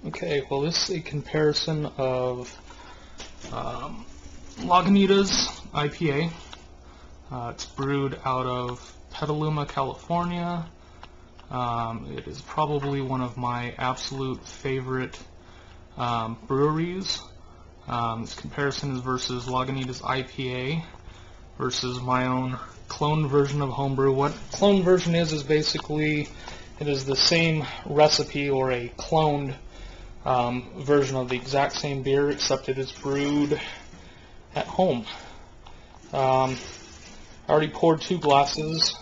Okay, well, this is a comparison of Lagunitas IPA. It's brewed out of Petaluma, California. It is probably one of my absolute favorite breweries. This comparison is versus Lagunitas IPA versus my own cloned version of Homebrew. What cloned version is basically it is the same recipe or a cloned version of the exact same beer, except it is brewed at home. I already poured 2 glasses.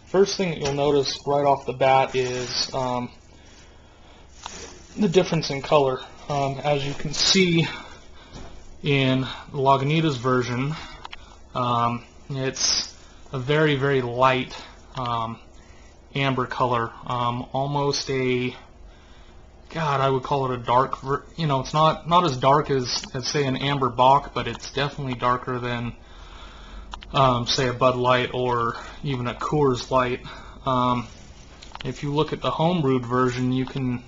First thing that you'll notice right off the bat is the difference in color. As you can see in the Lagunitas version, it's a very, very light amber color, almost a, God, I would call it a dark, it's not as dark as say an amber bock, but it's definitely darker than say a Bud Light or even a Coors Light. If you look at the homebrewed version, you can,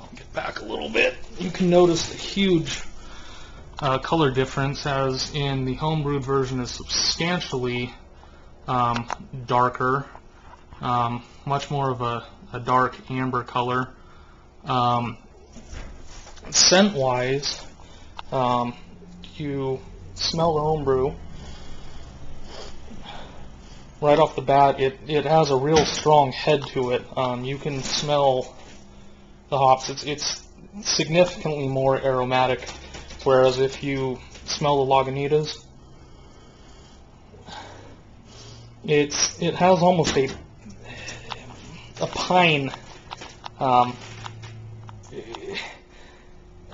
I'll get back a little bit, you can notice the huge color difference, as in the homebrewed version is substantially darker, much more of a dark amber color. Scent-wise, you smell the homebrew. Right off the bat, it has a real strong head to it. You can smell the hops. It's significantly more aromatic, whereas if you smell the Lagunitas, it has almost a pine.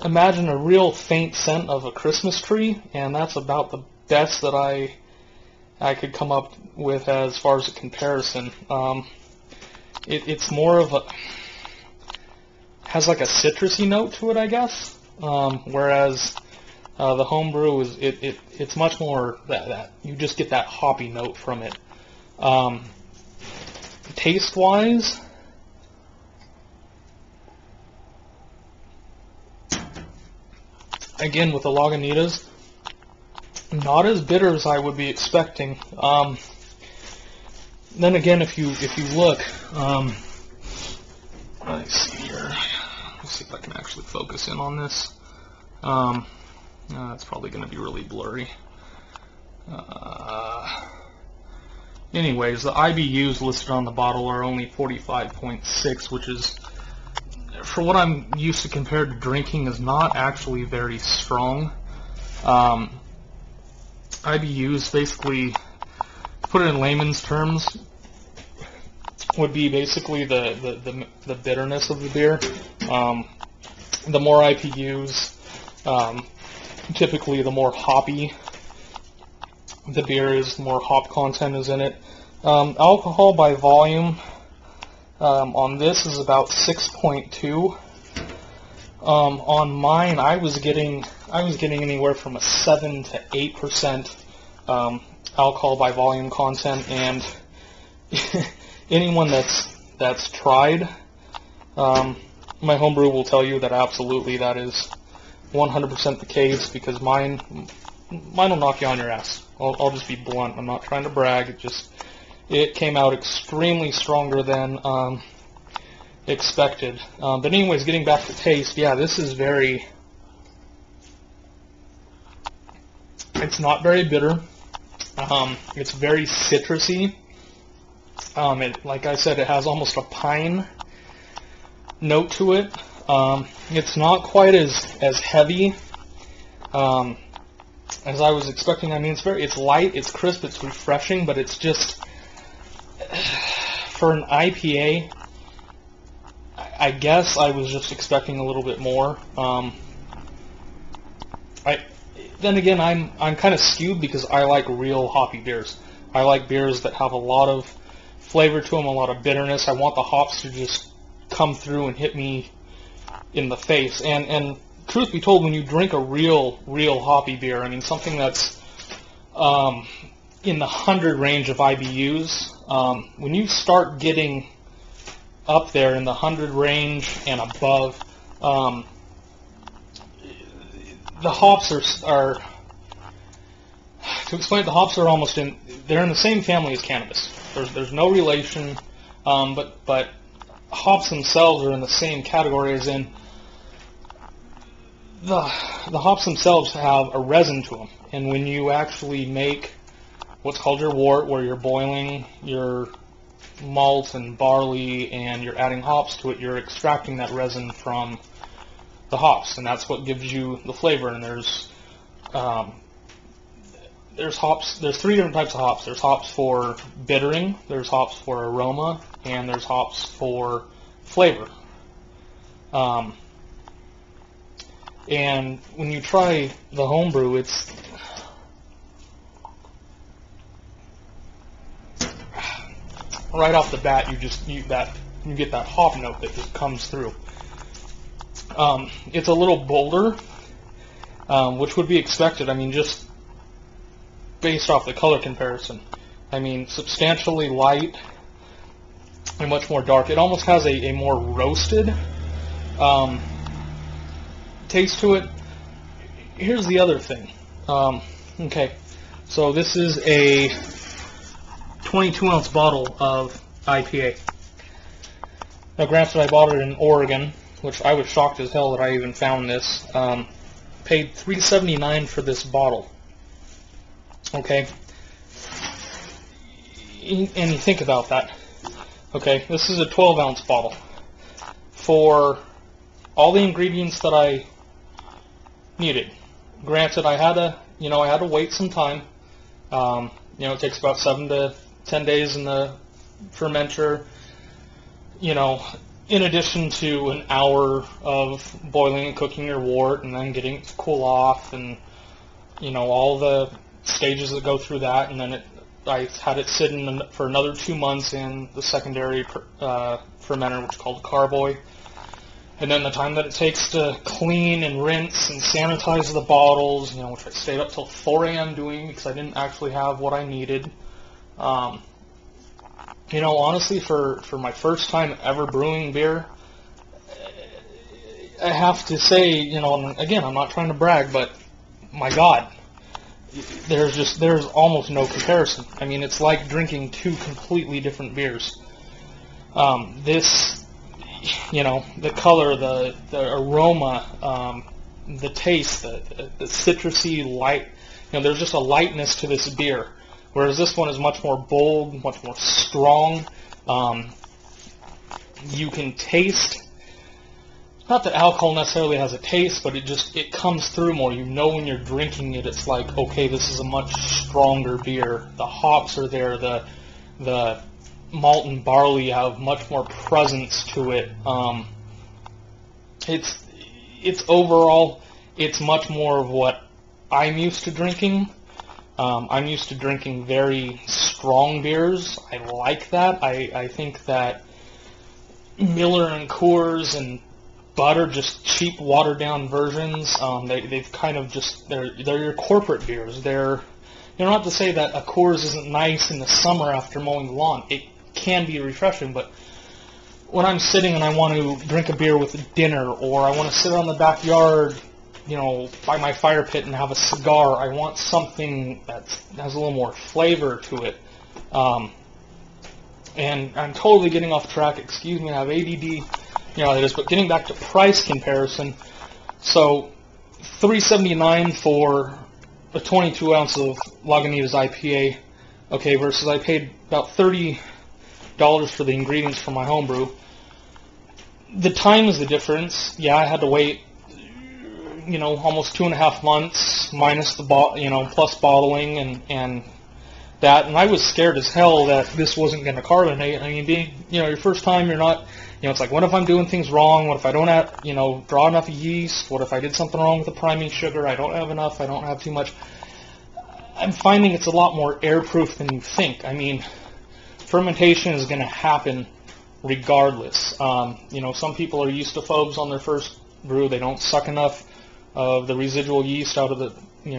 Imagine a real faint scent of a Christmas tree, and that's about the best that I could come up with as far as a comparison. It's more of a, has like a citrusy note to it, I guess, whereas the homebrew is it's much more that you just get that hoppy note from it. Taste-wise, again with the Lagunitas, not as bitter as I would be expecting. Then again, if you look, let's see here. Let's see if I can actually focus in on this. It's probably going to be really blurry. Anyways, the IBUs listed on the bottle are only 45.6, which is, for what I'm used to compared to drinking, is not actually very strong. IBUs, basically, to put it in layman's terms, would be basically the bitterness of the beer. The more IBUs, typically the more hoppy the beer is, the more hop content is in it. Alcohol by volume on this is about 6.2. On mine, I was getting anywhere from a 7 to 8% alcohol by volume content, and anyone that's tried my homebrew will tell you that absolutely that is 100% the case, because mine will knock you on your ass. I'll just be blunt. I'm not trying to brag. It came out extremely stronger than expected. But anyways, getting back to taste, yeah, this is very, it's not very bitter. It's very citrusy. Like I said, it has almost a pine note to it. It's not quite as heavy as I was expecting. I mean, it's light, it's crisp, it's refreshing, but it's just, for an IPA, I guess I was just expecting a little bit more. Then again, I'm kind of skewed because I like real hoppy beers. I like beers that have a lot of flavor to them, a lot of bitterness. I want the hops to just come through and hit me in the face. And truth be told, when you drink a real hoppy beer, I mean something that's in the 100 range of IBUs, when you start getting up there in the 100 range and above, The hops are to explain it, the hops are they're in the same family as cannabis. There's no relation, but hops themselves are in the same category as in the hops themselves have a resin to them, and when you actually make what's called your wort, where you're boiling your malt and barley and you're adding hops to it, you're extracting that resin from the hops, and that's what gives you the flavor. And there's hops. There's 3 different types of hops. There's hops for bittering, there's hops for aroma, and there's hops for flavor. And when you try the homebrew, it's right off the bat you get that hop note that just comes through. It's a little bolder, which would be expected. I mean, just based off the color comparison. I mean, substantially light and much more dark. It almost has a more roasted taste to it. Here's the other thing. Okay, so this is a 22-ounce bottle of IPA. Now, granted, I bought it in Oregon, which I was shocked as hell that I even found this. Paid $3.79 for this bottle. Okay, and you think about that. Okay, this is a 12-ounce bottle. For all the ingredients that I needed. Granted, I had to wait some time. It takes about 7 to 10 days in the fermenter. In addition to an hour of boiling and cooking your wort, and then getting it to cool off, and all the stages that go through that, and then I had it sitting for another 2 months in the secondary fermenter, which is called carboy. And then the time that it takes to clean and rinse and sanitize the bottles, which I stayed up till 4 a.m. doing because I didn't actually have what I needed. Honestly, for my first time ever brewing beer, I have to say, and again, I'm not trying to brag, but my God, there's almost no comparison. I mean, it's like drinking 2 completely different beers. The color, the aroma, the taste, the citrusy light, there's just a lightness to this beer, whereas this one is much more bold, much more strong. You can taste, not that alcohol necessarily has a taste, but it comes through more. When you're drinking it, it's like, okay, this is a much stronger beer. The hops are there, the malt and barley have much more presence to it. It's overall, it's much more of what I'm used to drinking. I'm used to drinking very strong beers. I like that. I think that Miller and Coors and Bud are just cheap, watered down versions. They've kind of they're your corporate beers. Not to say that a Coors isn't nice in the summer after mowing the lawn. It can be refreshing, but when I'm sitting and I want to drink a beer with dinner, or I want to sit on the backyard, by my fire pit and have a cigar, I want something that has a little more flavor to it. And I'm totally getting off track. Excuse me, I have ADD. That is, but getting back to price comparison. So, $3.79 for a 22 ounce of Lagunitas IPA. Okay, versus I paid about $30 for the ingredients for my homebrew. The time is the difference. Yeah, I had to wait, almost 2.5 months minus the plus bottling and that. And I was scared as hell that this wasn't going to carbonate. I mean, being your first time, you're not. It's like, what if I'm doing things wrong? What if I don't have, draw enough yeast? What if I did something wrong with the priming sugar? I don't have enough. I don't have too much. I'm finding it's a lot more airproof than you think. I mean, fermentation is going to happen regardless. Some people are used to phobes on their first brew. They don't suck enough of the residual yeast out of the,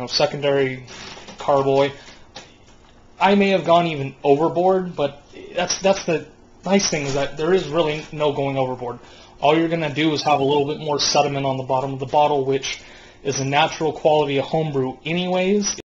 secondary carboy. I may have gone even overboard, but that's the nice thing, is that there is really no going overboard. all you're going to do is have a little bit more sediment on the bottom of the bottle, which is a natural quality of homebrew anyways.